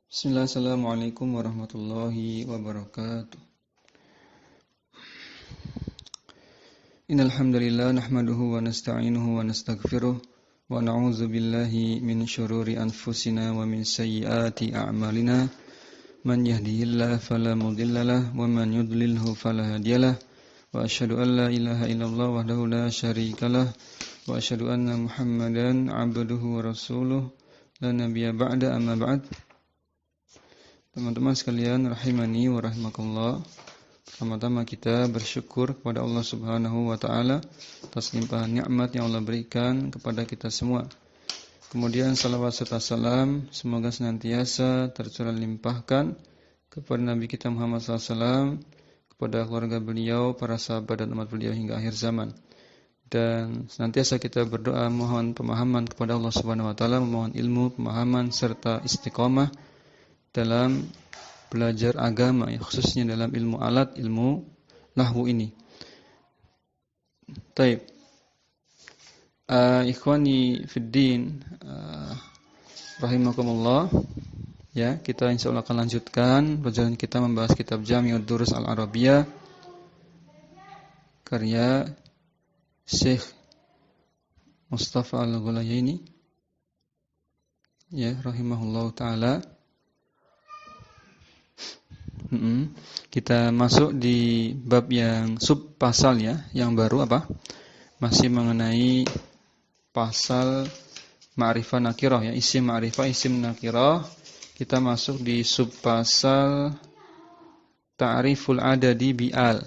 Bismillah, assalamualaikum warahmatullahi wabarakatuh. Innal hamdalillah nahmaduhu wa nasta'inuhu wa nastaghfiruh wa na'udzu billahi min syururi anfusina wa min sayyiati a'malina. Man yahdihillahu fala mudhillalah wa man yudlilhu fala hadiyalah. Wa asyhadu an la ilaha illallah wahdahu la syarikalah wa asyhadu anna Muhammadan 'abduhu wa rasuluh la nabiyya ba'da amma ba'd. Teman-teman sekalian rahimani wa rahimakumullah. Pertama-tama kita bersyukur kepada Allah Subhanahu wa taala atas limpahan nikmat yang Allah berikan kepada kita semua. Kemudian salawat serta salam semoga senantiasa tercurah limpahkan kepada Nabi kita Muhammad SAW, kepada keluarga beliau, para sahabat dan umat beliau hingga akhir zaman. Dan senantiasa kita berdoa mohon pemahaman kepada Allah Subhanahu wa taala, memohon ilmu, pemahaman serta istiqamah dalam belajar agama, ya, khususnya dalam ilmu alat, ilmu nahwu ini. Taib. Ikhwani fiddin, rahimakumullah. Ya, kita insyaallah akan lanjutkan pelajaran kita membahas kitab Jami'ud Durus Al-Arabiyah karya Syekh Mustafa Al-Ghulayaini, ya, rahimahullah taala. Kita masuk di bab yang sub pasal, ya, yang baru apa? Masih mengenai pasal ma'rifah nakirah, ya, isim ma'rifah, isim nakirah. Kita masuk di sub pasal ta'riful adadi bi'al.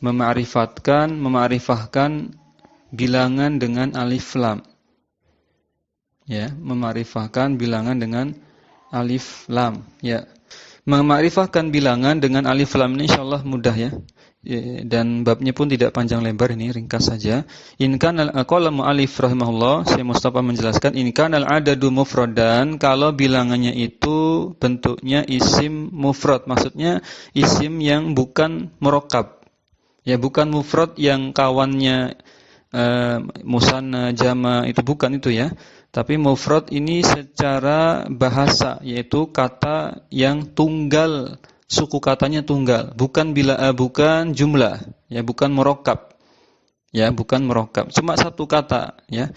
Memarifahkan bilangan dengan alif lam. Ya, memarifahkan bilangan dengan alif lam, ya. Memakrifahkan bilangan dengan alif lam ini insyaallah mudah, ya. Dan babnya pun tidak panjang lebar, ini ringkas saja. In kana qala mu'allif rahimahullah, Syekh Mustafa menjelaskan in kana al-adadu mufradan, kalau bilangannya itu bentuknya isim mufrad, maksudnya isim yang bukan murakkab. Ya, bukan mufrad yang kawannya musanna, jama, itu bukan itu, ya. Tapi mufrad ini secara bahasa, yaitu kata yang tunggal, suku katanya tunggal, bukan bukan jumlah, ya, bukan murakkab. Ya, bukan murakkab, cuma satu kata, ya.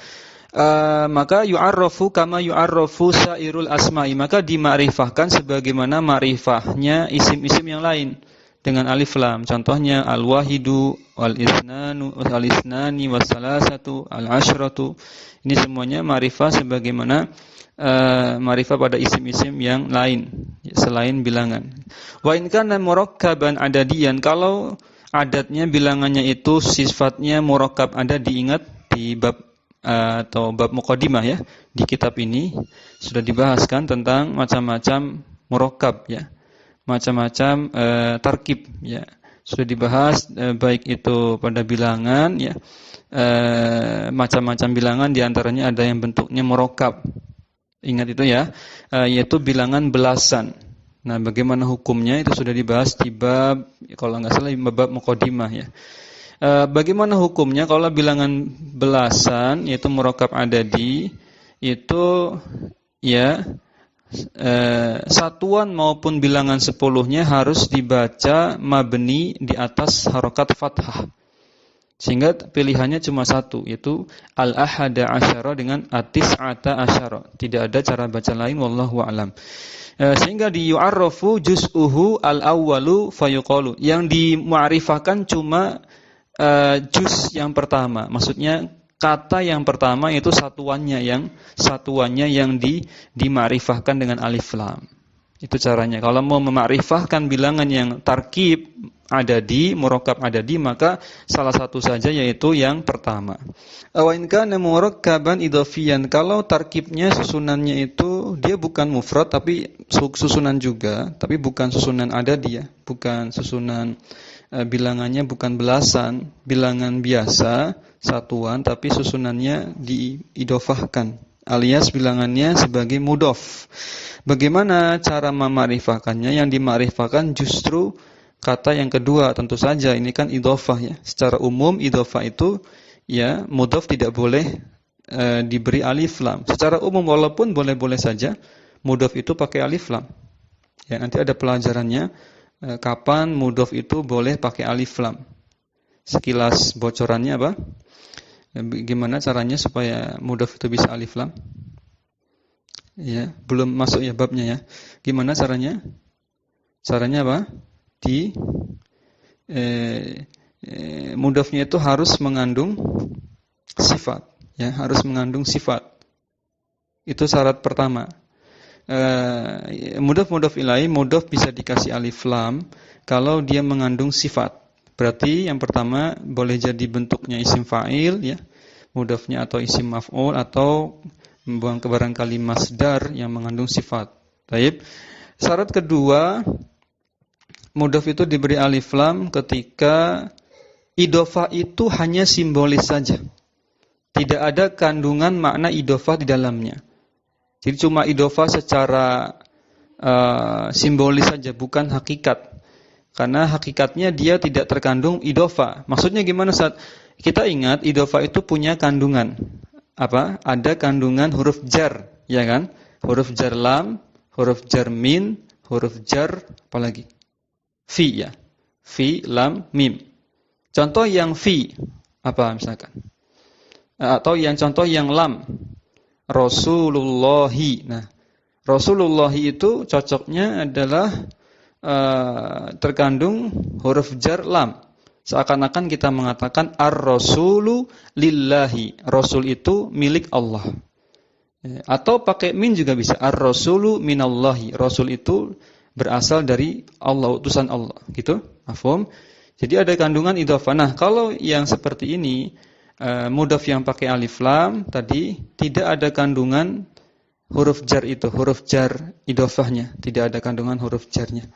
Maka yu'arrafu kama yu'arrafu sairul asma'i, maka dimakrifahkan sebagaimana makrifahnya isim-isim yang lain dengan alif lam. Contohnya al-wahidu, wal-isnanu, al-isnani, was-salasatu, al-asyratu. Ini semuanya ma'rifah sebagaimana ma'rifah pada isim-isim yang lain selain bilangan. Wa in kana murakkaban adadiyan, kalau adatnya bilangannya itu sifatnya murakkab, ada diingat di bab atau bab muqaddimah, ya. Di kitab ini sudah dibahaskan tentang macam-macam murakkab, ya. Macam-macam tarkib, ya, sudah dibahas, baik itu pada bilangan, ya, macam-macam bilangan, diantaranya ada yang bentuknya murakkab, ingat itu, ya, yaitu bilangan belasan. Nah, bagaimana hukumnya itu sudah dibahas di bab, kalau nggak salah, bab muqaddimah, ya. Bagaimana hukumnya kalau bilangan belasan yaitu murakkab adadi itu, ya, satuan maupun bilangan 10-nya harus dibaca mabni di atas harokat fathah, sehingga pilihannya cuma satu, yaitu al-ahada asyara dengan at-tis'ata asyara. Tidak ada cara baca lain, wallahu a'lam. Sehingga di yu'arrafu juz'uhu al-awwalu fayuqalu, yang dimu'arifahkan cuma juz yang pertama, maksudnya kata yang pertama itu satuannya yang dimakrifahkan dengan alif lam. Itu caranya. Kalau mau memakrifahkan bilangan yang tarkib adadi, murakkab adadi, maka salah satu saja, yaitu yang pertama. Wa in kana murakkaban idhafiyan, kalau tarkibnya, susunannya itu dia bukan mufrad tapi susunan juga, tapi bukan susunan adadi, ya. Bukan susunan bilangannya bukan belasan, bilangan biasa, satuan, tapi susunannya diidofahkan, alias bilangannya sebagai mudhof. Bagaimana cara memakrifahkannya? Yang dimakrifahkan justru kata yang kedua, tentu saja ini kan idhofah, ya. Secara umum idhofah itu, ya, mudhof tidak boleh diberi alif lam. Secara umum, walaupun boleh-boleh saja mudhof itu pakai alif lam. Ya, nanti ada pelajarannya kapan mudhof itu boleh pakai alif lam. Sekilas bocorannya apa? Gimana caranya supaya mudhof itu bisa alif lam? Ya, belum masuk ya babnya ya. Gimana caranya? Caranya apa? Mudhofnya itu harus mengandung sifat, ya, harus mengandung sifat. Itu syarat pertama. Mudhof ilaih, mudhof bisa dikasih alif lam kalau dia mengandung sifat. Berarti yang pertama boleh jadi bentuknya isim fa'il, ya, mudhofnya, atau isim maf'ul, atau membuang ke barangkali masdar yang mengandung sifat. Baik. Syarat kedua, mudhof itu diberi alif lam ketika idhofah itu hanya simbolis saja. Tidak ada kandungan makna idhofah di dalamnya. Jadi cuma idhofah secara simbolis saja, bukan hakikat. Karena hakikatnya dia tidak terkandung idhofah. Maksudnya gimana, Ustaz? Kita ingat idhofah itu punya kandungan. Apa? Ada kandungan huruf jar, ya kan? Huruf jar lam, huruf jar min, huruf jar apalagi? Fi, ya. Fi, lam, mim. Contoh yang fi, apa misalkan? Atau yang contoh yang lam, Rasulullahi. Nah, Rasulullahi itu cocoknya adalah terkandung huruf jar lam. Seakan-akan kita mengatakan ar-rasulu lillahi. Rasul itu milik Allah. Atau pakai min juga bisa. Ar-rasulu minallahi. Rasul itu berasal dari Allah, utusan Allah. Gitu, mafhum? Jadi ada kandungan idhofah. Nah, kalau yang seperti ini, mudhof yang pakai alif lam tadi, tidak ada kandungan huruf jar itu, huruf jar idhofahnya, tidak ada kandungan huruf jarnya.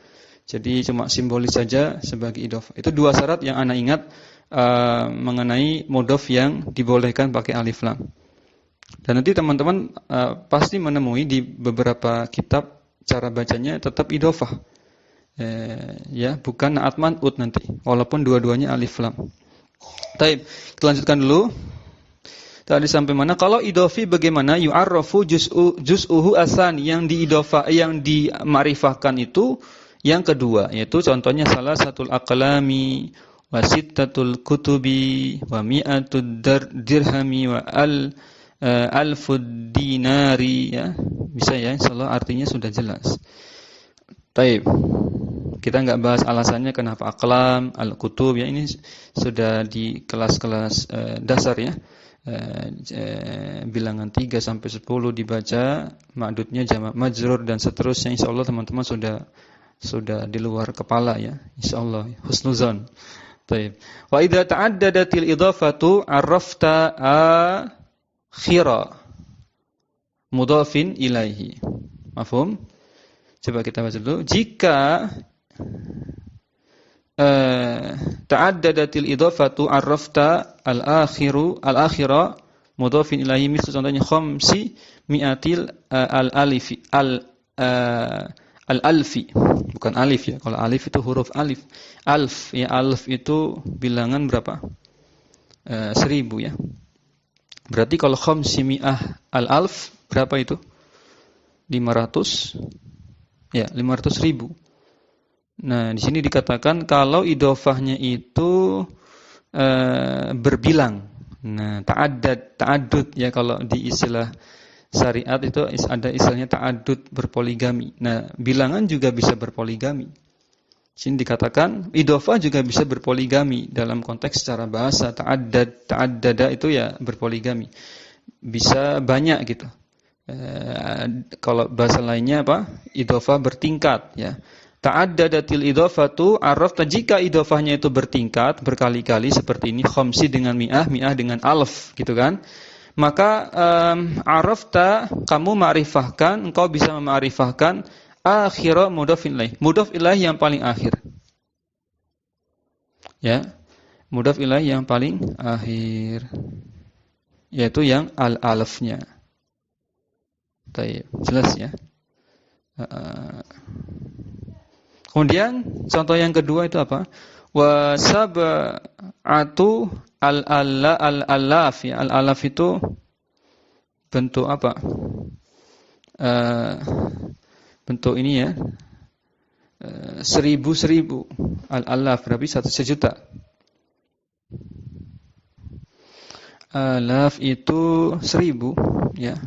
Jadi cuma simbolis saja sebagai idhofah. Itu dua syarat yang ana ingat mengenai mudhof yang dibolehkan pakai alif lam. Dan nanti teman-teman pasti menemui di beberapa kitab cara bacanya tetap idhofah. Ya, bukan na'at man'ut nanti, walaupun dua-duanya alif lam. Baik, kita lanjutkan dulu. Tadi sampai mana? Kalau idhofi bagaimana? Yu'arrafu juz'uhu asan, yang diidhofah, yang dimakrifahkan itu yang kedua, yaitu contohnya salah satu aqlami wa sittatul kutubi wa mi'atud dirhami wa alfud dinari, ya. Bisa ya, insyaallah artinya sudah jelas. Baik. Kita enggak bahas alasannya kenapa aqlam, al-kutub, ya, ini sudah di kelas-kelas dasar, ya. Bilangan 3 sampai 10 dibaca, ma'dudnya jamak majrur dan seterusnya, insyaallah teman-teman sudah di luar kepala, ya. Insyaallah husnuzan. Baik. Wa idza ta'addadatil idhafatu 'arrafta akhira mudhafin ilaihi. Mafhum? Coba kita baca dulu. Jika ta'addadatil idhafatu 'arrafta al-akhira mudhafin ilaihi, misal contohnya khamsi mi'atil al-alifi al-alfi, bukan alif, ya. Kalau alif itu huruf alif. Alf, ya, alf itu bilangan berapa? 1000, ya. Berarti kalau khamsi mi'ah al-alf berapa itu? 500. Ya, 500.000. Nah, di sini dikatakan kalau idhofahnya itu berbilang. Nah, ta'addud, ya, kalau di istilah syariat itu ada istilahnya ta'addud, berpoligami. Nah, bilangan juga bisa berpoligami. Di sini dikatakan idhofah juga bisa berpoligami dalam konteks secara bahasa. Ta'addada itu ya berpoligami. Bisa banyak gitu. Kalau bahasa lainnya apa? Idhofah bertingkat, ya. Ta'addadatil idhofatu 'arafta, jika idhofahnya itu bertingkat, berkali-kali seperti ini, khamsi dengan mi'ah, mi'ah dengan alf, gitu kan? Maka 'arafta, kamu ma'rifahkan, engkau bisa ma'rifahkan akhira mudhaf ilaih. Mudhaf ilaih yang paling akhir. Ya. Mudhaf ilaih yang paling akhir, yaitu yang al-alfnya. Baik, jelas, ya. Kemudian contoh yang kedua itu apa? Wa sab'atu al-alaf, ya. Al-alaf itu bentuk apa? bentuk ini ya, 1000. Al-alaf berarti 1.000.000. Alaf itu 1000 ya.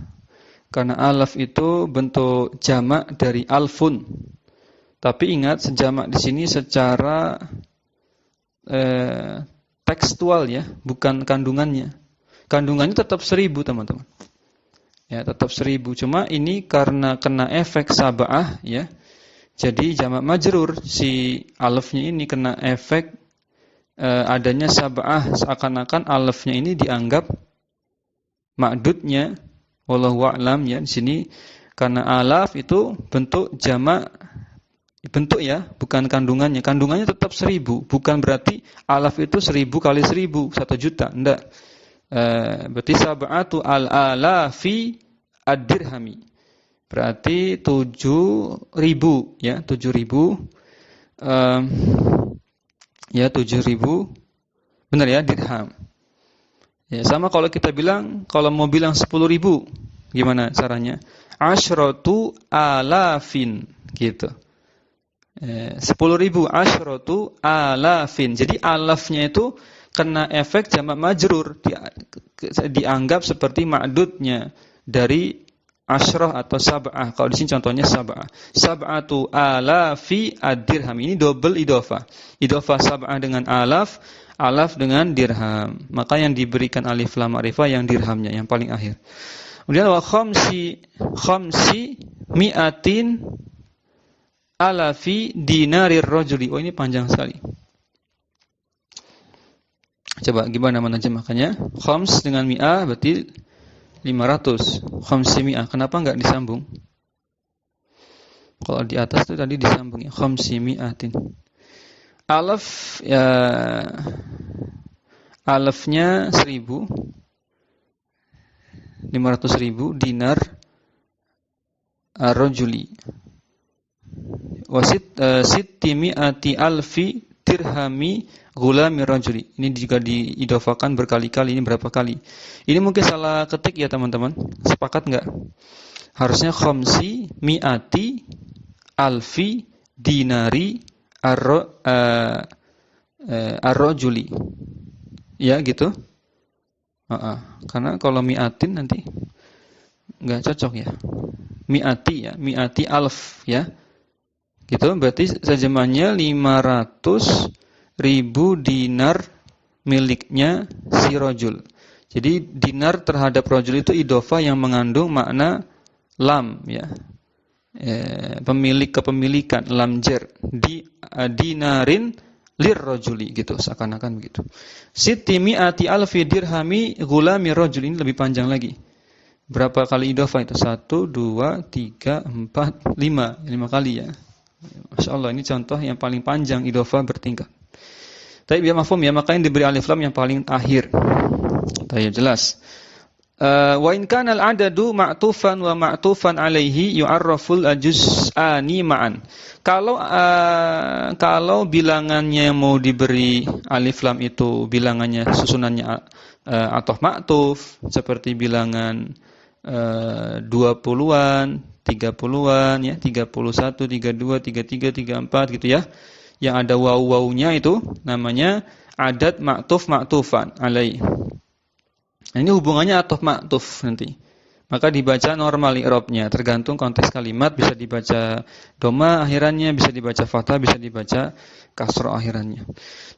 Karena alaf itu bentuk jamak dari alfun. Tapi ingat, sejamak di sini secara tekstual ya, bukan kandungannya. Kandungannya tetap 1000, teman-teman. Ya, tetap 1000. Cuma ini karena kena efek sab'ah ya. Jadi jamak majrur si alafnya ini kena efek adanya sab'ah, seakan-akan alafnya ini dianggap ma'dudnya. Wallahu a'lam ya, di sini karena alaf itu bentuk jamak, bentuk ya, bukan kandungannya. Kandungannya tetap 1000, bukan berarti alaf itu 1000 kali 1000, 1.000.000, enggak. Berarti sab'atu al-alafi ad-dirhami. Berarti 7.000 ya, 7.000 ya 7.000 benar ya, dirham. Ya, sama kalau kita bilang, kalau mau bilang 10.000, gimana caranya? Asyratu alafin, gitu. 10.000 asyratu alafin. Jadi alafnya itu kena efek jamak majrur, dianggap seperti ma'dudnya dari asyrah atau sab'ah. Kalau di sini contohnya sab'ah. Sab'atu alafi ad-dirham. Ini double idhofah. Idhofah sab'ah dengan alaf, alaf dengan dirham. Maka yang diberikan alif lam ma'rifah yang dirhamnya, yang paling akhir. Kemudian wa khamsi mi'atin alafi dinarir rajuli. Oh, ini panjang sekali. Coba gimana menerjemahkannya? Khams dengan mi'ah berarti 500. Khamsi mi'ah. Kenapa enggak disambung? Kalau di atas itu tadi disambung ya. Khamsi mi'atin. Alaf ya, alafnya 1.000, 500.000 dinar ar-rajuli. Wasit sittimi'ati alfi dirhami gulami rajuli. Ini juga diidofakan berkali-kali. Ini berapa kali? Ini mungkin salah ketik ya teman-teman. Sepakat enggak? Harusnya khamsi mi'ati alfi dinari ar-rajuli. Ya gitu. Karena kalau mi'atin nanti enggak cocok ya. Mi'ati ya, mi'ati alf ya. Gitu, berarti terjemahnya 500.000 dinar miliknya si rajul. Jadi dinar terhadap rajul itu idhofah yang mengandung makna lam ya. Pemilik kepemilikan, lam jar. Dinarin lirrajuli gitu, seakan-akan begitu. Sittimi'ati alfi dirhami gulami rajul. Ini lebih panjang lagi. Berapa kali idhofah itu? 1, 2, 3, 4, 5. 5 kali ya. Masya Allah, ini contoh yang paling panjang idhofah bertingkat. Tapi biar mafhum ya, maka yang diberi alif lam yang paling akhir. Tapi jelas. Wa in kana al-adadu ma'tufan wa ma'tufan alaihi yu'arraful juz'ani ma'an. Kalau bilangannya mau diberi alif lam itu bilangannya susunannya atau ma'tuf seperti bilangan 20-an, 30-an ya, 31, 32, 33, 34 gitu ya. Yang ada waw-wawnya itu namanya adat ma'tufan alaih. Nah, ini hubungannya ataf ma'tuf nanti. Maka dibaca normal i'rabnya, tergantung konteks kalimat, bisa dibaca dhamma akhirannya, bisa dibaca fathah, bisa dibaca kasrah akhirannya.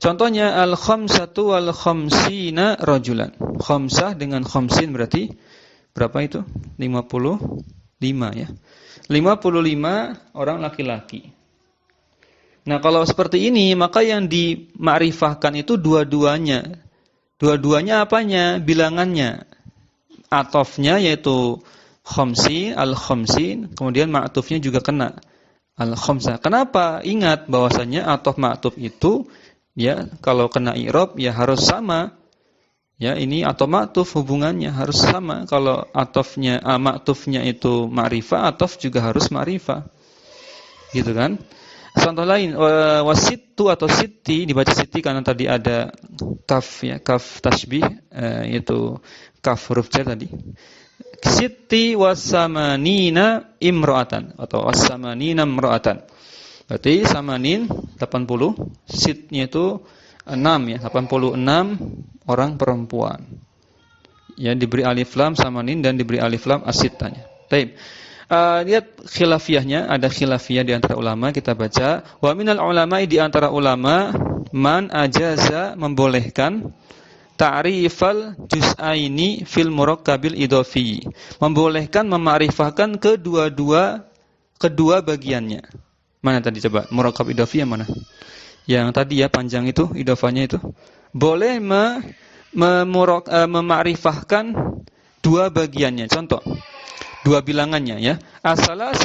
Contohnya al-khamsatu wal khamsina rajulan. Khamsah dengan khamsin berarti berapa itu? 55 ya. 55 orang laki-laki. Nah, kalau seperti ini, maka yang dimakrifahkan itu dua-duanya. Dua-duanya apanya? Bilangannya. Atofnya yaitu khamsin, al-khamsin, kemudian ma'tufnya juga kena al-khamsah. Kenapa? Ingat bahwasanya atof ma'tuf itu ya kalau kena i'rab ya harus sama. Ya, ini atof ma'tuf hubungannya harus sama. Kalau atofnya ma'tufnya itu ma'rifah, atof juga harus ma'rifah. Gitu kan? Contoh lain, wasittu atau sitti, dibaca sitti karena tadi ada kaf ya, kaf tasbih, yaitu kaf huruf jar tadi. sitti wasamanina imra'atan atau wasamanina imra'atan. Berarti samanin 80, sitnya itu 6 ya, 86 orang perempuan. Ya, diberi alif lam samanin dan diberi alif lam as-sittanya. Baik. Lihat khilafiyahnya, ada khilafiyah di antara ulama, kita baca. Wa minal ulama'i, di antara ulama, man ajaza, membolehkan ta'rifal juz'aini fil murakkabil idhafi. Membolehkan memakrifahkan kedua bagiannya. Mana tadi coba? Murakkab idhafi yang mana? Yang tadi ya panjang itu idhafanya itu. Boleh memakrifahkan dua bagiannya. Contoh, dua bilangannya ya. Salah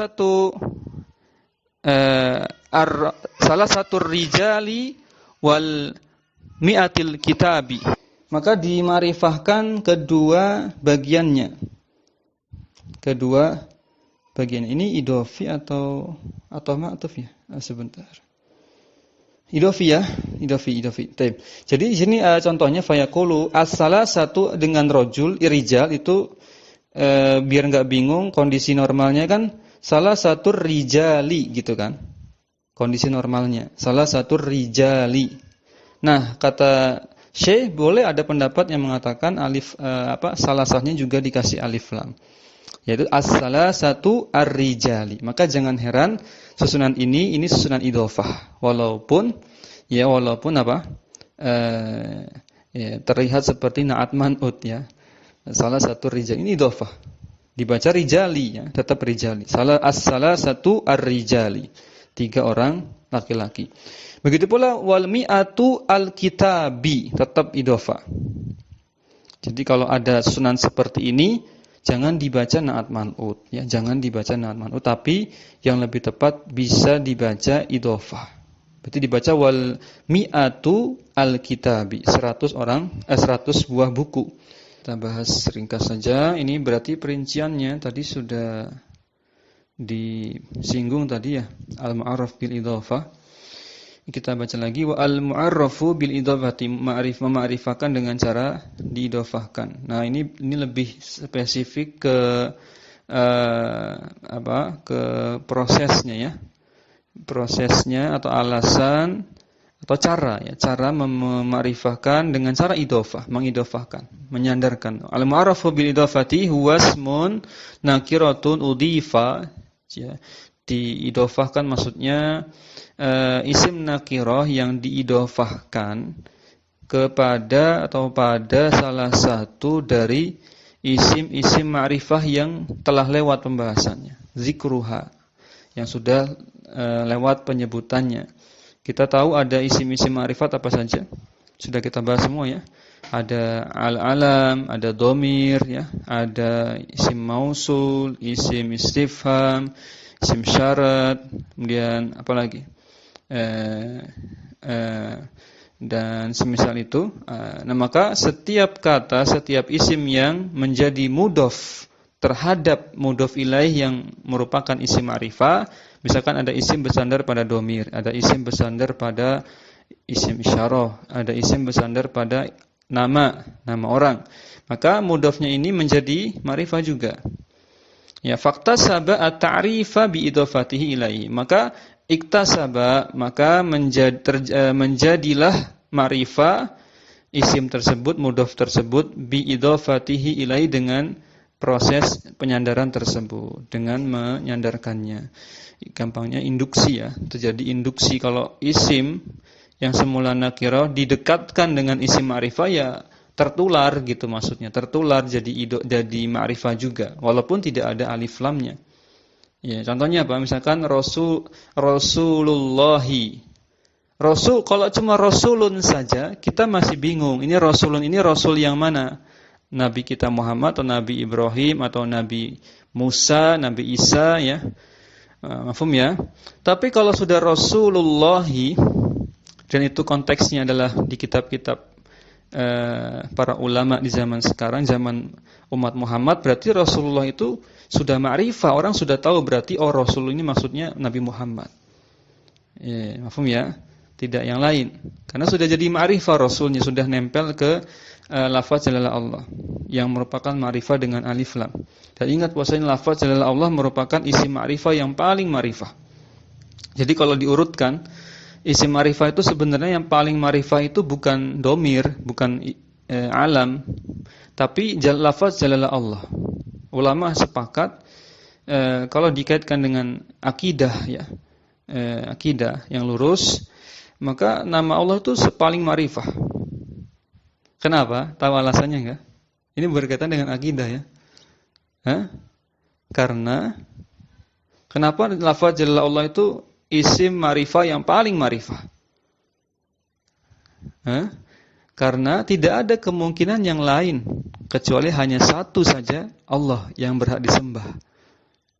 satu rijali wal mi'atil kitabi. Maka dimakrifahkan kedua bagiannya. Kedua bagian ini idhofi atau ma'tuf ya? Sebentar. Idhofi ya, idhofi. Taib. Jadi di sini contohnya fayaqulu as-salah satu dengan rajul irijal itu biar enggak bingung, kondisi normalnya kan salah satu rijali gitu kan. Kondisi normalnya salah satu rijali. Nah, kata Syekh boleh ada pendapat yang mengatakan alif salah sahnya juga dikasih alif lam. Yaitu as-salah satu ar-rijali. Maka jangan heran susunan ini susunan idhofah. Walaupun terlihat seperti na'at man'ut ya. Salah satu rijali ini idhofah. Dibaca rijali ya, tetap rijali. As-salah satu ar-rijali. 3 orang laki-laki. Begitu pula wal mi'atu al-kitabi, tetap idhofah. Jadi kalau ada susunan seperti ini jangan dibaca na'at man'ut ya, jangan dibaca na'at man'ut, tapi yang lebih tepat bisa dibaca idhofah. Berarti dibaca wal mi'atu al-kitabi, 100 buah buku. Kita bahas ringkas saja. Ini berarti perinciannya tadi sudah disinggung tadi ya, al-mu'arraf bil idhofah. Kita baca lagi wa al-mu'arrafu bil idhofati, memakrifahkan dengan cara diidhofahkan. Nah, ini lebih spesifik ke ke prosesnya ya. Prosesnya atau alasan atau cara ya, cara memakrifahkan dengan cara idhofah, mengidhofahkan, menyandarkan. Al-mu'arrafu bil idhofati huwa ismun nakiratun udhifa ya. Diidhofahkan maksudnya isim nakirah yang diidhofahkan kepada atau pada salah satu dari isim-isim ma'rifah yang telah lewat pembahasannya, zikruha, yang sudah lewat penyebutannya. Kita tahu ada isim-isim ma'rifat apa saja, sudah kita bahas semua ya. Ada al-alam, ada dhamir ya, ada isim mausul, isim istifham, isim syarat, kemudian apa lagi? Dan semisal itu. Nah, maka setiap kata, setiap isim yang menjadi mudhof terhadap mudhof ilaih yang merupakan isim ma'rifah, misalkan ada isim bersandar pada dhamir, ada isim bersandar pada isim isyarah, ada isim bersandar pada nama orang, maka mudhofnya ini menjadi ma'rifah juga. Ya, fakta sabah at-ta'rifa bi idhofatihi ilaihi. Maka iktasaba, maka menjadilah ma'rifah isim tersebut, mudhof tersebut bi idhofatihi ilaihi, dengan proses penyandaran tersebut, dengan menyandarkannya. Gampangnya induksi ya, terjadi induksi. Kalau isim yang semula nakirah didekatkan dengan isim ma'rifah ya tertular gitu, maksudnya tertular jadi ma'rifah juga walaupun tidak ada alif lamnya. Ya, contohnya apa? Misalkan Rasulullahi. Rasul, kalau cuma rasulun saja kita masih bingung. Ini rasulun, ini rasul yang mana? Nabi kita Muhammad atau Nabi Ibrahim atau Nabi Musa, Nabi Isa ya. Mafhum ya? Tapi kalau sudah Rasulullahi, dan itu konteksnya adalah di kitab-kitab para ulama di zaman sekarang, zaman umat Muhammad, berarti Rasulullah itu sudah ma'rifah, orang sudah tahu berarti Rasul ini maksudnya Nabi Muhammad. Ya, mafhum ya? tidak yang lain. Karena sudah jadi ma'rifah rasulnya, sudah nempel ke lafaz jalala Allah yang merupakan ma'rifah dengan alif lam. Dan ingat bahwasanya lafaz jalala Allah merupakan isim ma'rifah yang paling ma'rifah. Jadi kalau diurutkan, isim ma'rifah itu sebenarnya yang paling ma'rifah itu bukan domir, bukan alam, tapi lafaz jalala Allah. Ulama sepakat kalau dikaitkan dengan akidah ya, akidah yang lurus, maka nama Allah itu paling ma'rifah. Kenapa? Tahu alasannya enggak? Ini berkaitan dengan akidah ya. Karena kenapa lafaz jalala Allah itu isim ma'rifah yang paling ma'rifah? Karena tidak ada kemungkinan yang lain kecuali hanya satu saja Allah yang berhak disembah.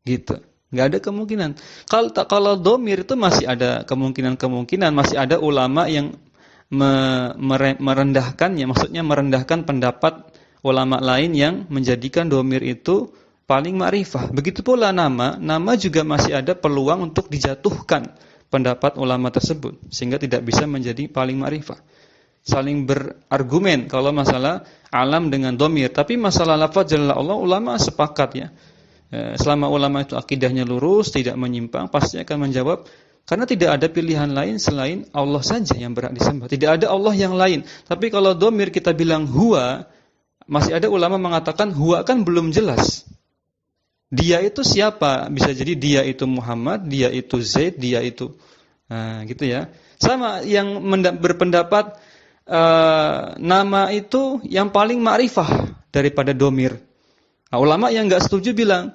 Gitu. Enggak ada kemungkinan. Kalau domir itu masih ada kemungkinan, masih ada ulama yang merendahkannya, maksudnya merendahkan pendapat ulama lain yang menjadikan domir itu paling ma'rifah. Begitu pula nama juga masih ada peluang untuk dijatuhkan pendapat ulama tersebut sehingga tidak bisa menjadi paling ma'rifah. Saling berargumen kalau masalah alam dengan domir, tapi masalah lafaz jalala Allah ulama sepakat ya. Selama ulama itu akidahnya lurus, tidak menyimpang, pasti akan menjawab karena tidak ada pilihan lain selain Allah saja yang berhak disembah. Tidak ada Allah yang lain. Tapi kalau domir kita bilang huwa, masih ada ulama mengatakan huwa kan belum jelas. Dia itu siapa? Bisa jadi dia itu Muhammad, dia itu Zaid, dia itu gitu ya. Sama yang berpendapat nama itu yang paling ma'rifah daripada domir. Nah, ulama yang enggak setuju bilang,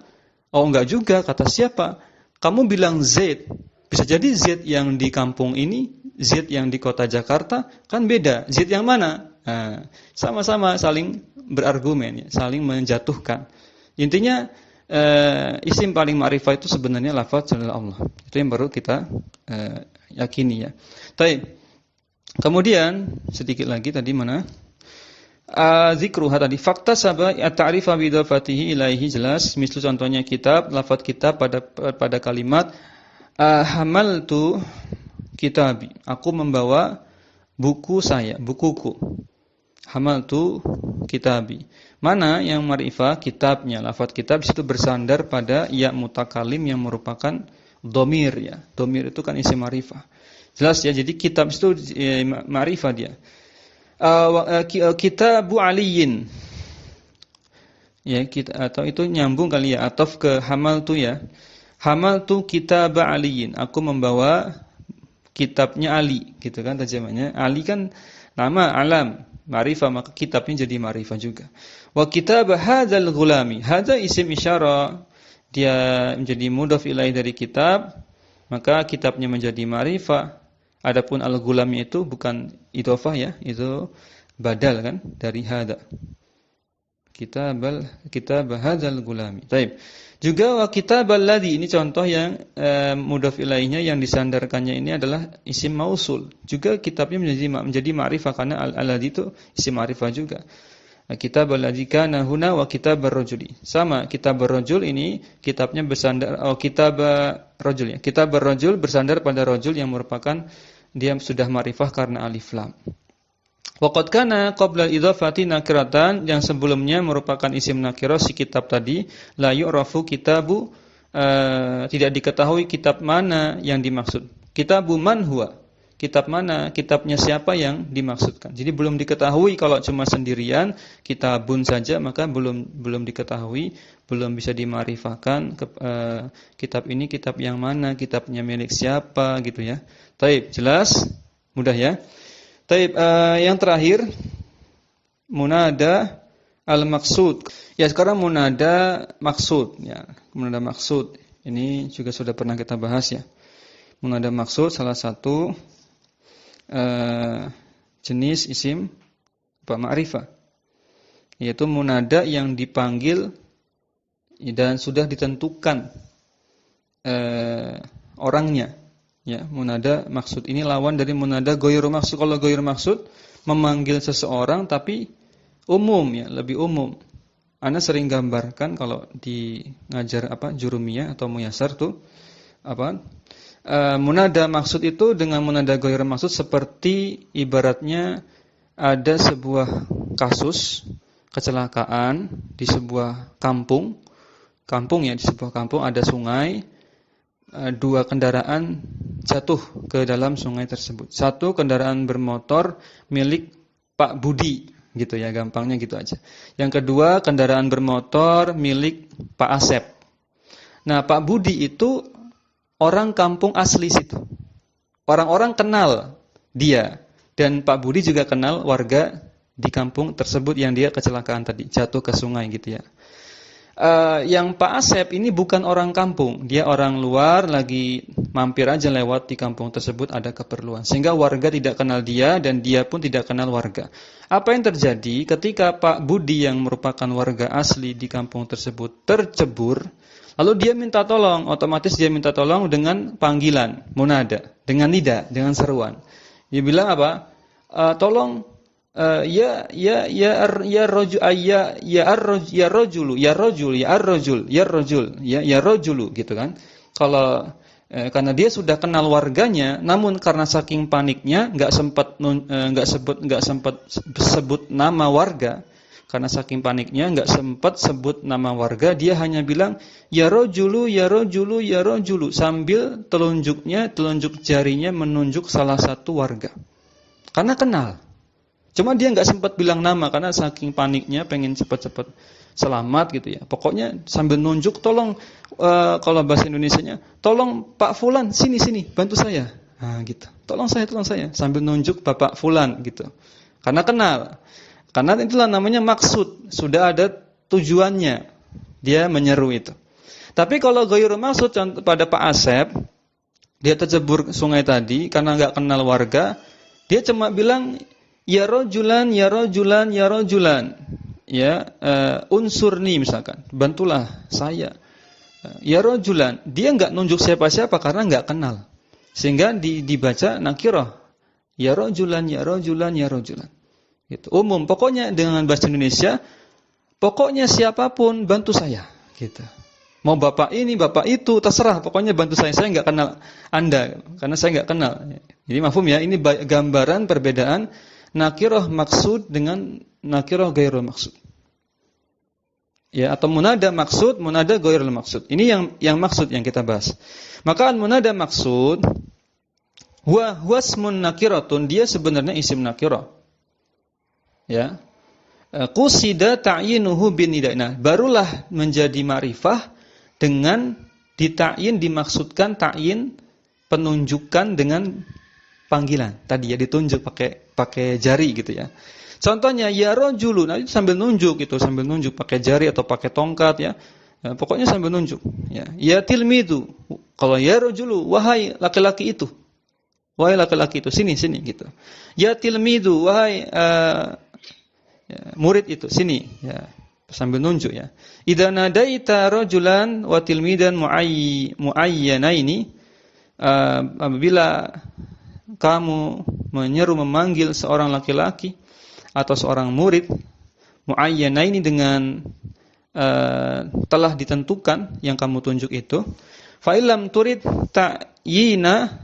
oh enggak juga, kata siapa? Kamu bilang Zaid. Bisa jadi Z yang di kampung ini, Z yang di kota Jakarta, kan beda. Z yang mana? Sama-sama saling berargumen, ya, saling menjatuhkan. Intinya, isim paling ma'rifah itu sebenarnya lafaz jalala Allah. Itu yang baru kita yakini ya. Baik. Kemudian, sedikit lagi tadi mana? Zikruha tadi. Fakta sabah at-ta'rifa bidhafatihi ilaihi jelas. Misal contohnya kitab, lafaz kitab pada kalimat hamaltu kitabi. Aku membawa buku saya, bukuku. Hamaltu kitabi. Mana yang ma'rifah? Kitabnya. Lafaz kitab di situ bersandar pada ya mutakalim yang merupakan domir ya. Domir itu kan isim ma'rifah. Jelas ya. Jadi kitab itu ma'rifah dia. Kitabu aliyin. Ya, atau itu nyambung kali ya, ataf ke hamaltu ya. Hamaltu kitab aliyin. Aku membawa kitabnya Ali, gitu kan terjemahnya. Ali kan nama alam, ma'rifah, maka kitabnya jadi ma'rifah juga. Wa kitab hadzal ghulami. Hadza isim isyarah. Dia menjadi mudhaf ilaih dari kitab, maka kitabnya menjadi ma'rifah. Adapun al-ghulami itu bukan idhofah ya, itu badal kan dari hadza. Kitab hadzal ghulami. Baik. Juga wa kitabal ladzi, ini contoh yang mudhaf ilaihnya yang disandarkannya ini adalah isim mausul. Juga kitabnya menjadi ma'rifah karena al-ladzi itu isim ma'rifah juga. Kitabal ladzi kana huna wa kitabar rajuli. Sama, kitabar rajul ini kitabnya bersandar kitab rajul ya. Kitabar rajul bersandar pada rajul yang merupakan dia sudah ma'rifah karena alif lam. Waqad kana qabla al-idhafati nakiratan, yang sebelumnya merupakan isim nakirah si kitab tadi, la yu'rafu kitabu, tidak diketahui kitab mana yang dimaksud. Kitabu man huwa, kitab mana, kitabnya siapa yang dimaksudkan. Jadi belum diketahui kalau cuma sendirian kitabun saja, maka belum diketahui, belum bisa dimarifahkan kitab ini kitab yang mana, kitabnya milik siapa gitu ya. Baik, jelas? Mudah ya? Baik, yang terakhir munada al-maqsud. Ya, sekarang munada maksud ya. Munada maksud ini juga sudah pernah kita bahas ya. Munada maksud salah satu jenis isim ma'rifah, yaitu munada yang dipanggil dan sudah ditentukan orangnya. Ya, munada maksud ini lawan dari munada ghairu maksud. Kalau ghairu maksud memanggil seseorang tapi umum ya, lebih umum. Ana sering gambarkan kalau di ngajar jurumiyah atau muyasar tuh Munada maksud itu dengan munada ghairul maksud seperti ibaratnya ada sebuah kasus kecelakaan di sebuah kampung ya, di sebuah kampung ada sungai, dua kendaraan jatuh ke dalam sungai tersebut. Satu kendaraan bermotor milik Pak Budi, gitu ya, gampangnya gitu aja. Yang kedua kendaraan bermotor milik Pak Asep. Nah, Pak Budi itu orang kampung asli situ. Orang-orang kenal dia, dan Pak Budi juga kenal warga di kampung tersebut yang dia kecelakaan tadi, jatuh ke sungai gitu ya. Yang Pak Asep ini bukan orang kampung, dia orang luar, lagi mampir aja lewat di kampung tersebut, ada keperluan. Sehingga warga tidak kenal dia dan dia pun tidak kenal warga. Apa yang terjadi ketika Pak Budi yang merupakan warga asli di kampung tersebut tercebur, lalu dia minta tolong, otomatis dia minta tolong dengan panggilan, munada, dengan nida, dengan seruan. Dia bilang apa? Tolong ya rojulu gitu kan. Kalau karena dia sudah kenal warganya, namun karena saking paniknya nggak sempat sebut nama warga. Karena saking paniknya nggak sempat sebut nama warga, dia hanya bilang ya rojulu sambil telunjuk jarinya menunjuk salah satu warga. Karena kenal. Cuma dia nggak sempat bilang nama karena saking paniknya pengen cepat-cepat selamat gitu ya. Pokoknya sambil nunjuk, tolong kalau bahasa Indonesianya, tolong Pak Fulan sini bantu saya. Nah, gitu. Tolong saya sambil nunjuk Bapak Fulan gitu. Karena kenal. Karena itulah namanya maksud, sudah ada tujuannya. Dia menyeru itu. Tapi kalau ghairul maksud pada Pak Asep, dia tercebur sungai tadi karena nggak kenal warga, dia cuma bilang ya rojulan. Ya, unsurni misalkan, bantulah saya. Ya rojulan, dia nggak nunjuk siapa-siapa karena nggak kenal. Sehingga dibaca nakirah. Ya rojulan. Gitu. Umum, pokoknya dengan bahasa Indonesia, pokoknya siapapun bantu saya, gitu. Mau bapak ini, bapak itu, terserah, pokoknya bantu saya nggak kenal Anda, karena saya nggak kenal. Jadi mafhum ya, ini gambaran perbedaan nakirah maksud dengan nakirah ghairul maksud. Ya, atau munada maksud, munada ghairul maksud. Ini yang maksud yang kita bahas. Maka munada maksud huwa ismun nakiratun, dia sebenarnya isim nakirah. Ya, qusida ta'yinuhu bin nida. Nah, barulah menjadi ma'rifah dengan dita'yin, dimaksudkan ta'yin penunjukan dengan panggilan. Tadi ya ditunjuk pakai jari gitu ya. Contohnya ya rajulu, nah itu sambil nunjuk pakai jari atau pakai tongkat ya. Pokoknya sambil nunjuk ya. Ya tilmidu. Kalau ya rajulu, wahai laki-laki itu. Wahai laki-laki itu, sini gitu. Ya tilmidu, wahai murid itu, sini ya, sambil nunjuk ya. Idza nadaita rajulan wa tilmidan muayyanaini, apabila kamu menyeru memanggil seorang laki-laki atau seorang murid muayyanaini dengan telah ditentukan yang kamu tunjuk itu, fa illam turid ta'yina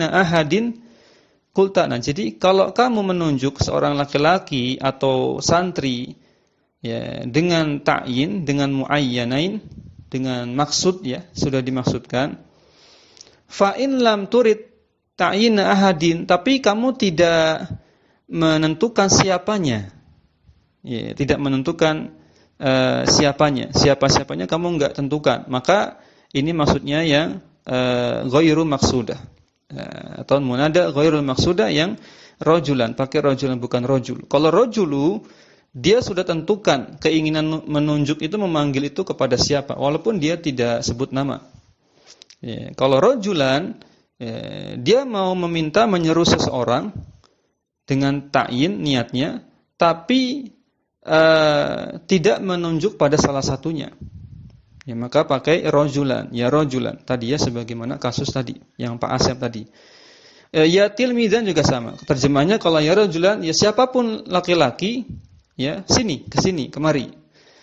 ahadin kulta. Nah, jadi kalau kamu menunjuk seorang laki-laki atau santri ya dengan ta'yin, dengan muayyanain, dengan maksud ya, sudah dimaksudkan. Fa in lam turid ta'yina ahadin, tapi kamu tidak menentukan siapanya. Ya, tidak menentukan siapa-siapanya kamu enggak tentukan. Maka ini maksudnya yang ghairu maksudah. Atau munada ghairul maksudah yang rojulan, pakai rojulan bukan rojul. Kalau rojulu, dia sudah tentukan keinginan menunjuk itu, memanggil itu kepada siapa, walaupun dia tidak sebut nama. Ya, kalau rojulan, dia mau meminta menyeru seseorang dengan ta'yin niatnya, tapi tidak menunjuk pada salah satunya. Ya, maka pakai rojulan, ya rojulan. Tadi ya sebagaimana kasus tadi yang Pak Asep tadi. Ya tilmidan juga sama. Terjemahnya kalau ya rojulan, ya siapapun laki-laki, ya kemari.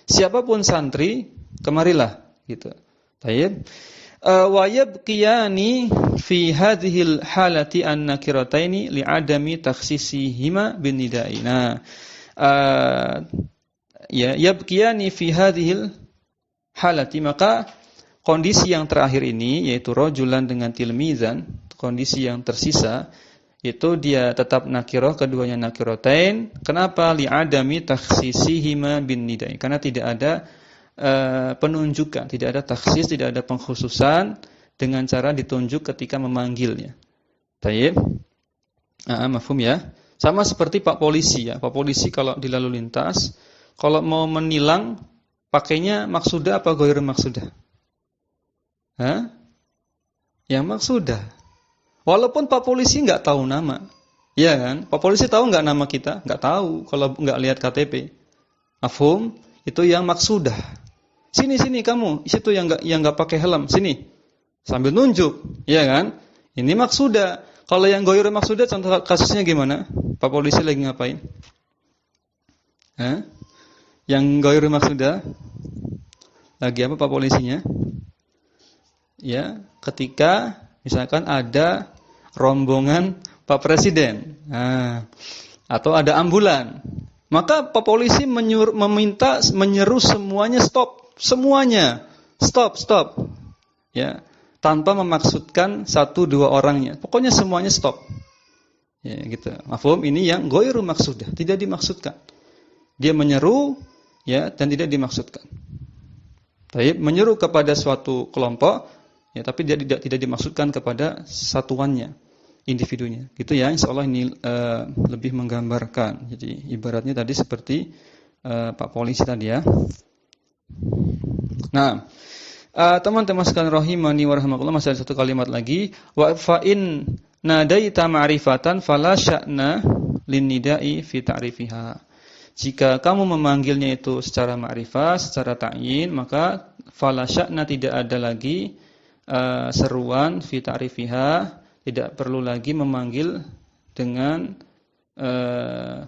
Siapapun santri, kemarilah, gitu. Baik. Wa yabqiyani fi hadhil halati an-nakirataini li'adami takhsisihima bin nida'i. Nah, ya yabqiyani fi hadhil halati, maka kondisi yang terakhir ini yaitu rajulan dengan tilmizan, kondisi yang tersisa itu dia tetap nakirah, keduanya nakiratain. Kenapa? Li'adami takhsisihima bin nida'i. Karena tidak ada penunjukan, tidak ada takhsis, tidak ada pengkhususan dengan cara ditunjuk ketika memanggilnya. Baik. Mafhum ya? Sama seperti Pak Polisi ya. Pak Polisi kalau di lalu lintas, kalau mau menilang pakainya maksudah apa ghair maksudah? Yang maksudah. Walaupun Pak Polisi nggak tahu nama. Iya kan? Pak Polisi tahu nggak nama kita? Nggak tahu kalau nggak lihat KTP. Mafhum? Itu yang maksudah. Sini kamu, situ yang nggak pakai helm, sini. Sambil nunjuk, ya kan? Ini maksudah. Kalau yang ghair maksudah, contoh kasusnya gimana? Pak Polisi lagi ngapain? Yang ghair maksudah lagi apa Pak Polisinya? Ya, ketika misalkan ada rombongan Pak Presiden, atau ada ambulan, maka Pak Polisi menyeru semuanya stop. Semuanya stop. Ya, tanpa memaksudkan 1-2 orangnya. Pokoknya semuanya stop. Ya, gitu. Mafhum, ini yang ghairu maksudah, tidak dimaksudkan. Dia menyeru ya dan tidak dimaksudkan. Baik, menyeru kepada suatu kelompok ya, tapi dia tidak dimaksudkan kepada satuannya, individunya. Gitu ya, insyaallah ini lebih menggambarkan. Jadi ibaratnya tadi seperti Pak Polisi tadi ya. Nah, teman-teman sekalian rahimani wa rahimakumullah, masih ada satu kalimat lagi, wa fa in nadaita ma'rifatan fala sya'na lin nida'i fi ta'rifiha. Jika kamu memanggilnya itu secara ma'rifah, secara ta'yin, maka fala sya'na, tidak ada lagi seruan fi ta'rifiha, tidak perlu lagi memanggil dengan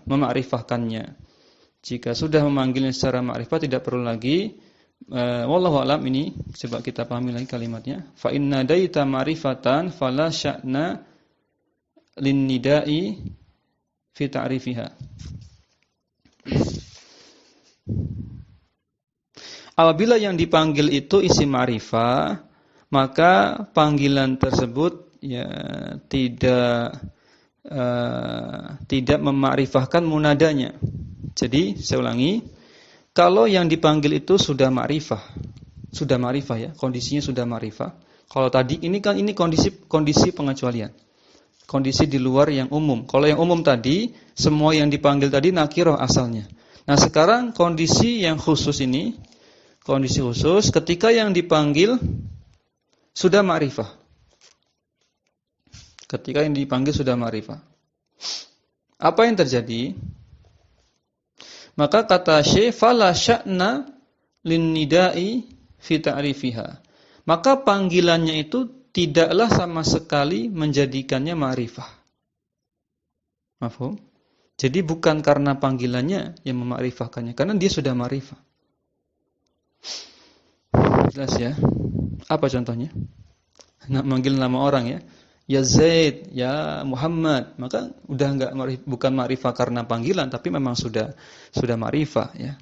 memakrifahkannya. Jika sudah memanggilnya secara ma'rifah, tidak perlu lagi. Wallahu a'lam. Ini coba kita pahami lagi kalimatnya. Fa inna daita ma'rifatan fala sya'na lin nida'i fi ta'rifiha. Apabila yang dipanggil itu isim ma'rifah, maka panggilan tersebut ya tidak memakrifahkan munadanya. Jadi saya ulangi, kalau yang dipanggil itu sudah ma'rifah ya, kondisinya sudah ma'rifah. Kalau tadi ini kondisi pengecualian, kondisi di luar yang umum. Kalau yang umum tadi, semua yang dipanggil tadi nakirah asalnya. Nah sekarang kondisi yang khusus ini, kondisi khusus ketika yang dipanggil sudah ma'rifah. Ketika yang dipanggil sudah ma'rifah, apa yang terjadi? Maka kata Syekh, fala sya'na lin nida'i fi ta'rifiha. Maka panggilannya itu tidaklah sama sekali menjadikannya ma'rifah. Mafhum? Jadi bukan karena panggilannya yang memakrifahkannya, karena dia sudah ma'rifah. Jelas ya? Apa contohnya? Nak manggil nama orang ya. Ya Zaid, ya Muhammad, maka udah bukan ma'rifah karena panggilan, tapi memang sudah ma'rifah ya.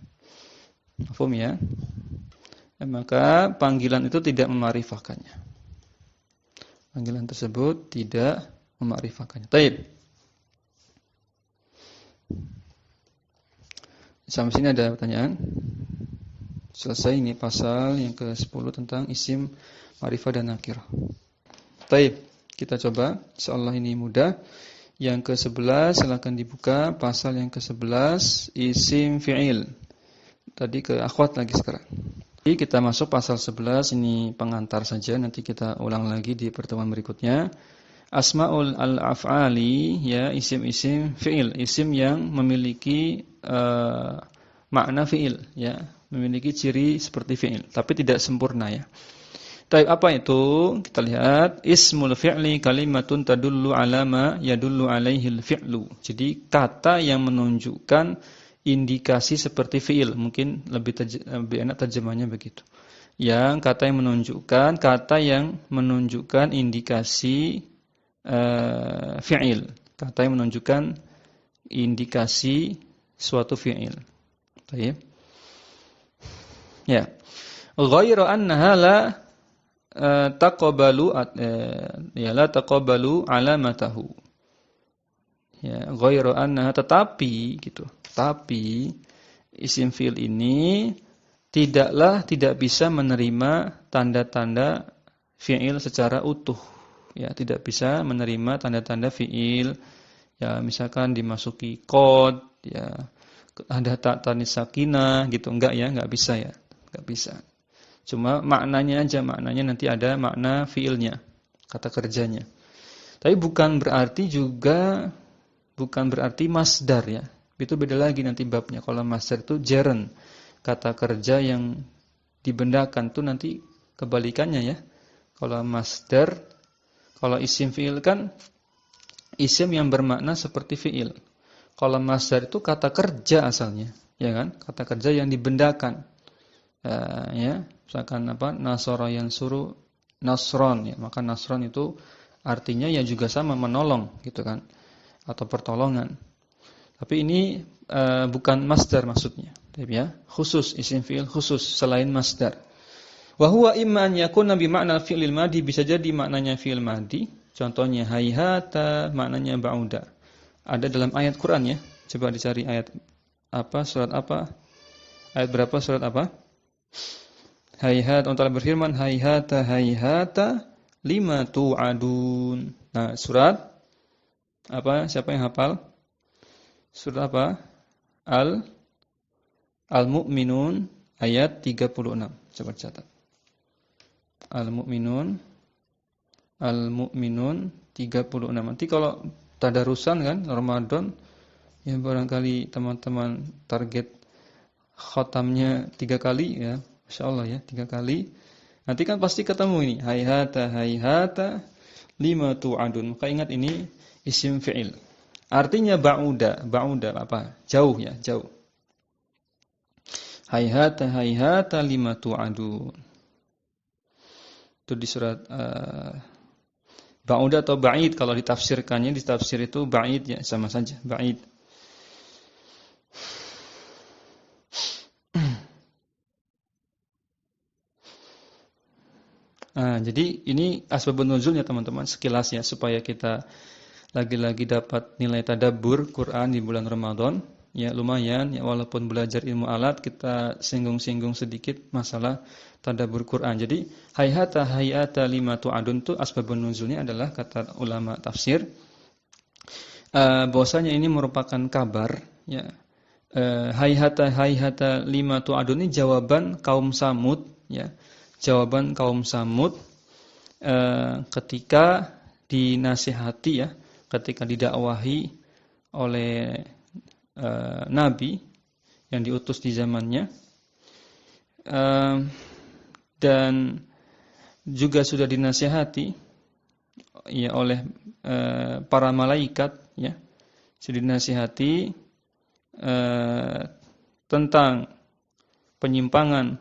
Paham ya? Maka panggilan itu tidak memakrifahkannya. Panggilan tersebut tidak memakrifahkannya. Baik. Sampai sini ada pertanyaan? Selesai ini pasal yang ke-10 tentang isim, ma'rifah dan nakirah. Baik. Kita coba, insyaallah ini mudah. Yang ke-11 silakan dibuka, pasal yang ke-11 isim fi'il. Tadi ke akhwat lagi sekarang. Jadi kita masuk pasal 11, ini pengantar saja, nanti kita ulang lagi di pertemuan berikutnya. Asmaul al-af'ali ya, isim-isim fi'il, isim yang memiliki makna fi'il ya, memiliki ciri seperti fi'il, tapi tidak sempurna ya. Tapi apa itu? Kita lihat ismul fi'li kalimatun tadullu ala ma yadullu alaihil fi'lu. Jadi kata yang menunjukkan indikasi seperti fi'il. Mungkin lebih enak terjemahnya begitu. kata yang menunjukkan indikasi fi'il. Kata yang menunjukkan indikasi suatu fi'il. Baik. Ya. Ghairu annaha la taqabalu la taqabalu alamatahu. Ya, ghairu annaha tetapi gitu. Tapi isim fi'il ini tidak bisa menerima tanda-tanda fi'il secara utuh. Ya, tidak bisa menerima tanda-tanda fi'il. Ya, misalkan dimasuki qad, ya, ada tanis sakinah gitu, enggak bisa ya. Enggak bisa. Cuma maknanya aja, maknanya nanti ada makna fi'ilnya, kata kerjanya. Tapi bukan berarti masdar ya. Itu beda lagi nanti babnya. Kalau masdar itu jeren, kata kerja yang dibendakan tuh nanti kebalikannya ya. Kalau masdar, kalau isim fi'il kan isim yang bermakna seperti fi'il. Kalau masdar itu kata kerja asalnya, ya kan? Kata kerja yang dibendakan. Ya, misalkan nasara yansuru nasron ya, maka nasron itu artinya ya juga sama menolong gitu kan, atau pertolongan. Tapi ini bukan masdar maksudnya, ya, khusus isim fi'il khusus selain masdar. Wa huwa imma an yakuna bi ma'na fi'il madi, bisa jadi maknanya fi'il madi. Contohnya hayhata maknanya ba'uda. Ada dalam ayat Quran ya. Coba dicari ayat surat apa? Ayat berapa, surat apa? Hayhat, Allah Ta'ala berfirman, hayhata lima tu'adun. Nah, surat apa? Siapa yang hafal? Surat apa? Al-Mu'minun ayat 36. Coba catat. Al-Mu'minun 36. Nanti kalau tadarusan kan Ramadan, ya barangkali teman-teman target khatamnya 3 kali ya. Masyaallah ya, 3 kali. Nanti kan pasti ketemu ini. Hayhata lima tu'adun. Maka ingat ini isim fi'il. Artinya ba'uda apa? Jauh ya, jauh. Hayhata lima tu'adun. Itu di surat ba'uda atau ba'id, kalau ditafsirkannya, ditafsir itu ba'id ya, sama saja, ba'id. Nah, jadi ini asbabun nuzulnya teman-teman, sekilas ya, supaya kita lagi-lagi dapat nilai tadabbur Quran di bulan Ramadan. Ya lumayan ya, walaupun belajar ilmu alat, kita singgung-singgung sedikit masalah tadabbur Quran. Jadi hayata lima tu'adun itu asbabun nuzulnya adalah kata ulama tafsir, bahwasanya ini merupakan kabar ya. Hayhata lima tu'adun ini jawaban kaum Samud ya. Jawaban kaum Samud ketika dinasihati ya, ketika didakwahi oleh nabi yang diutus di zamannya, dan juga sudah dinasihati ya oleh para malaikat ya, sudah dinasihati tentang penyimpangan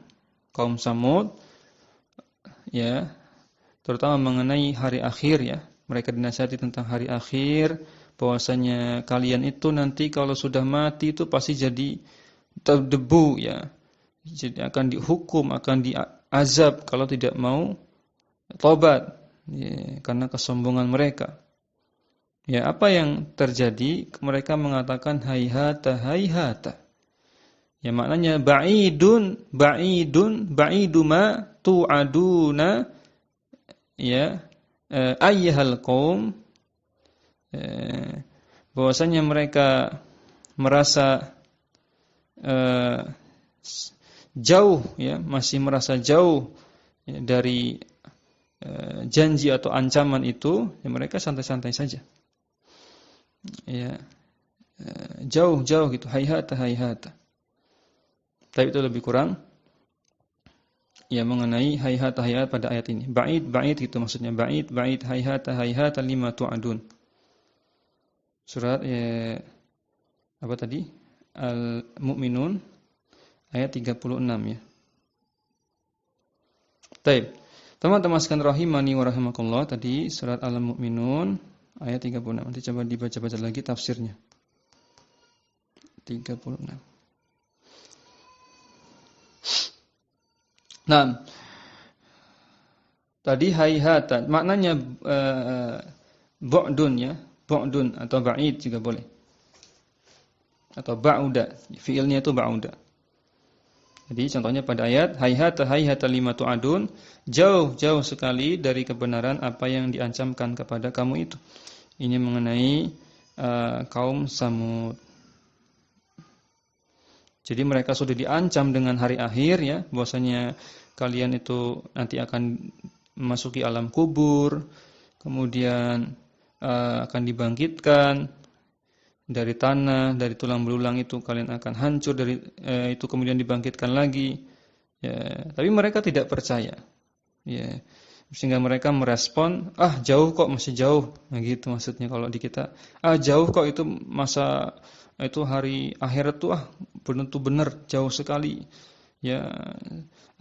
kaum Samud ya, terutama mengenai hari akhir ya. Mereka dinasihati tentang hari akhir, bahwasanya kalian itu nanti kalau sudah mati itu pasti jadi debu ya. Jadi akan dihukum, akan diazab kalau tidak mau tobat ya, karena kesombongan mereka. Ya, apa yang terjadi? Mereka mengatakan hayhata. Ya, maknanya ba'idu ma tu'aduna ya, ayyuhal qaum, bahwasanya mereka merasa jauh ya, masih merasa jauh ya, dari janji atau ancaman itu, ya mereka santai-santai saja. Ya, jauh-jauh gitu, hayhata. Tapi itu lebih kurang ya mengenai hayhata pada ayat ini. Ba'id gitu maksudnya, ba'id hayhata lima tu'adun. Surat apa tadi? Al-Mu'minun ayat 36 ya. Taib. Teman-teman sekalian rahimani wa rahimakumullah, tadi surat Al-Mu'minun ayat 36. Nanti coba dibaca-baca lagi tafsirnya. 36. Nah, tadi hayhata maknanya bu'dun ya, bu'dun atau ba'id juga boleh. Atau ba'uda, fiilnya itu ba'uda. Jadi contohnya pada ayat hayhata lima tu'adun, jauh sekali dari kebenaran apa yang diancamkan kepada kamu itu. Ini mengenai kaum Samud. Jadi mereka sudah diancam dengan hari akhir ya, bahwasanya kalian itu nanti akan memasuki alam kubur, kemudian akan dibangkitkan dari tanah, dari tulang belulang itu kalian akan hancur dari itu kemudian dibangkitkan lagi. Ya, tapi mereka tidak percaya. Ya, sehingga mereka merespon, jauh kok, masih jauh. Nah gitu maksudnya kalau di kita. Jauh kok, itu masa itu hari akhirat tuh belum tentu benar, jauh sekali. Ya,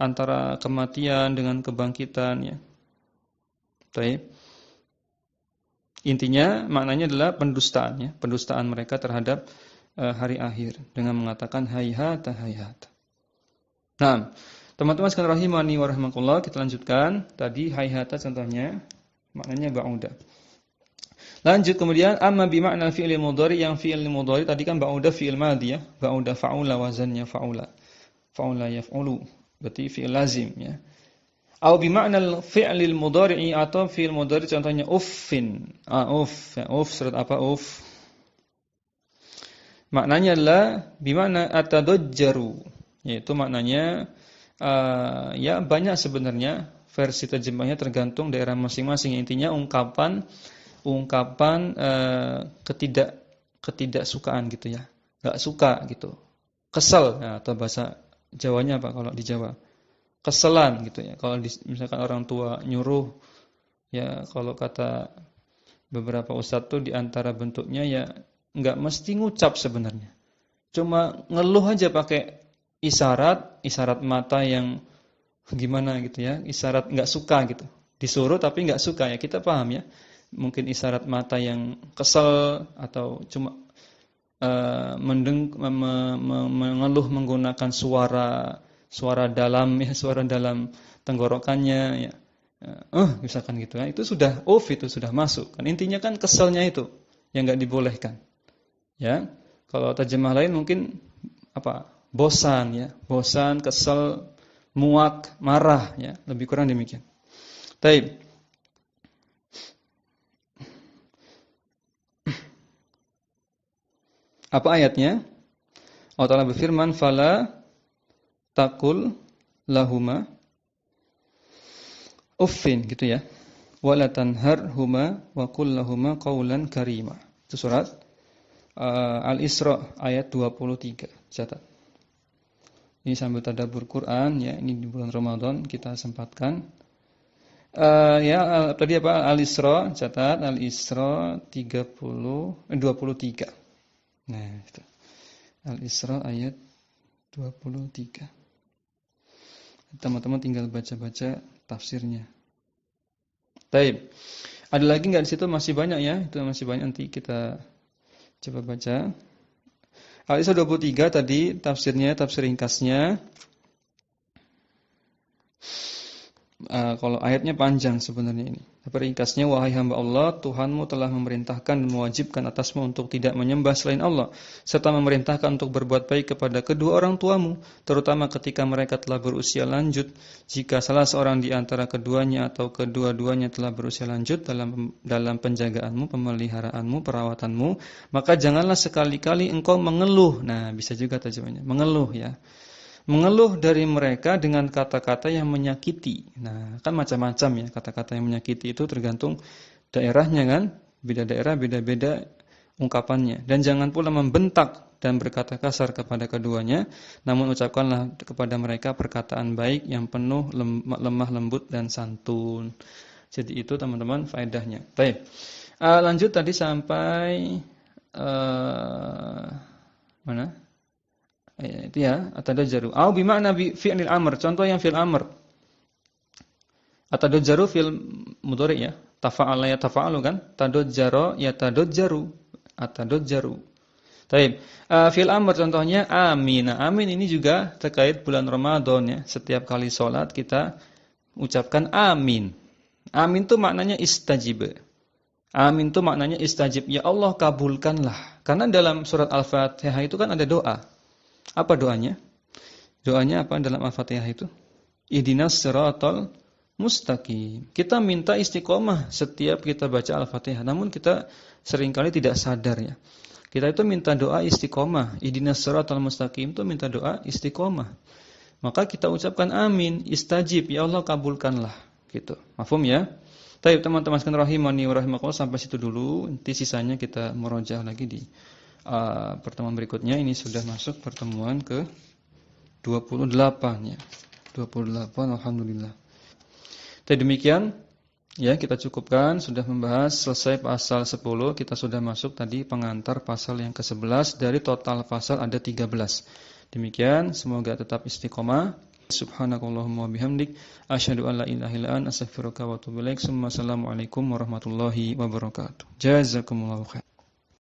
antara kematian dengan kebangkitan ya. Baik. Intinya maknanya adalah pendustaan ya, pendustaan mereka terhadap hari akhir dengan mengatakan hayhata hayhata. Nah, teman-teman sekalian rahimani wa rahimakumullah, kita lanjutkan. Tadi hayhata contohnya maknanya ba'uda. Lanjut kemudian amma bi ma'na fi'il mudhari, yang fi'il mudhari tadi kan ba'uda fi'il madhi ya, ba'uda fa'ula wazannya fa'ula. Fa'ula yaf'ulu, berarti fi'il lazim ya. Atau bima'na fi'lil mudhari'i, atau fi'il mudhari contohnya uffin. Uff, ya, uff surat apa uff? Maknanya adalah bima'na atadajjaru. Yaitu maknanya ya banyak sebenarnya, versi terjemahnya tergantung daerah masing-masing. Intinya ungkapan ketidaksukaan gitu ya. Enggak suka gitu. Kesel ya, atau bahasa Jawanya apa kalau di Jawa? Keselan gitu ya. Kalau misalkan orang tua nyuruh ya, kalau kata beberapa ustadz tuh di antara bentuknya ya enggak mesti ngucap sebenarnya. Cuma ngeluh aja pakai isyarat mata yang gimana gitu ya, isyarat enggak suka gitu. Disuruh tapi enggak suka ya, kita paham ya. Mungkin isyarat mata yang kesel atau cuma mengeluh menggunakan suara dalam ya, suara dalam tenggorokannya ya. Misalkan gitu ya. Itu sudah itu sudah masuk. Kan intinya kan keselnya itu yang enggak dibolehkan. Ya. Kalau terjemah lain mungkin apa? Bosan ya. Bosan, kesel, muak, marah ya. Lebih kurang demikian. Baik. Apa ayatnya? Allah Ta'ala berfirman, "Fala taqul lahuma uffin," gitu ya. "Wa la tanharhuma wa qul lahuma qawlan karima." Itu surat Al-Isra ayat 23. Catat. Ini sambil tadabbur Quran ya, ini di bulan Ramadan kita sempatkan. Tadi apa? Al-Isra, catat Al-Isra 23. Nah, itu. Al-Isra ayat 23. Teman-teman tinggal baca-baca tafsirnya. Baik. Ada lagi enggak di situ? Masih banyak ya. Itu masih banyak, nanti kita coba baca. Al-Isra 23 tadi tafsirnya, tafsir ringkasnya. Kalau ayatnya panjang sebenarnya ini. Tapi ringkasnya, wahai hamba Allah, Tuhanmu telah memerintahkan dan mewajibkan atasmu untuk tidak menyembah selain Allah, serta memerintahkan untuk berbuat baik kepada kedua orang tuamu, terutama ketika mereka telah berusia lanjut. Jika salah seorang di antara keduanya atau kedua-duanya telah berusia lanjut dalam penjagaanmu, pemeliharaanmu, perawatanmu, maka janganlah sekali-kali engkau mengeluh. Nah, bisa juga terjemahnya, mengeluh ya. Mengeluh dari mereka dengan kata-kata yang menyakiti. Nah, kan macam-macam ya kata-kata yang menyakiti itu, tergantung daerahnya kan. Beda daerah beda-beda ungkapannya. Dan jangan pula membentak dan berkata kasar kepada keduanya, namun ucapkanlah kepada mereka perkataan baik yang penuh lemah lembut dan santun. Jadi itu teman-teman faedahnya. Baik. Lanjut tadi sampai mana? Itu ya, atadajjaru. Au bi makna fi'lil amr, contoh yang fi'il amr. Atadajjaru fil mudhari ya. Tafa'ala ya tafa'alu kan? Tadajjara ya tadajjaru. Atadajjaru. Baik. Fil amr contohnya amin. Nah, amin ini juga terkait bulan Ramadan ya. Setiap kali sholat kita ucapkan amin. Amin itu maknanya istajib. Amin itu maknanya istajib. Ya Allah kabulkanlah. Karena dalam surat Al-Fatihah itu kan ada doa. Apa doanya? Doanya apa dalam Al-Fatihah itu? Ihdinas siratal mustaqim. Kita minta istiqomah setiap kita baca Al-Fatihah. Namun kita seringkali tidak sadar ya. Kita itu minta doa istiqomah. Ihdinas siratal mustaqim itu minta doa istiqomah. Maka kita ucapkan amin, istajib, ya Allah kabulkanlah. Gitu. Mafhum ya? Baik teman-teman sekalian rahimani wa rahimakumullah, sampai situ dulu. Nanti sisanya kita murojaah lagi di pertemuan berikutnya. Ini sudah masuk pertemuan ke 28 ya. 28 alhamdulillah. Jadi demikian ya, kita cukupkan, sudah membahas selesai pasal 10, kita sudah masuk tadi pengantar pasal yang ke-11, dari total pasal ada 13. Demikian, semoga tetap istiqomah. Subhanakallahumma wabihamdik, asyhadu an la ilaha illa anta, astaghfiruka wa atubu ilaik. Assalamualaikum warahmatullahi wabarakatuh. Jazakumullahu khair.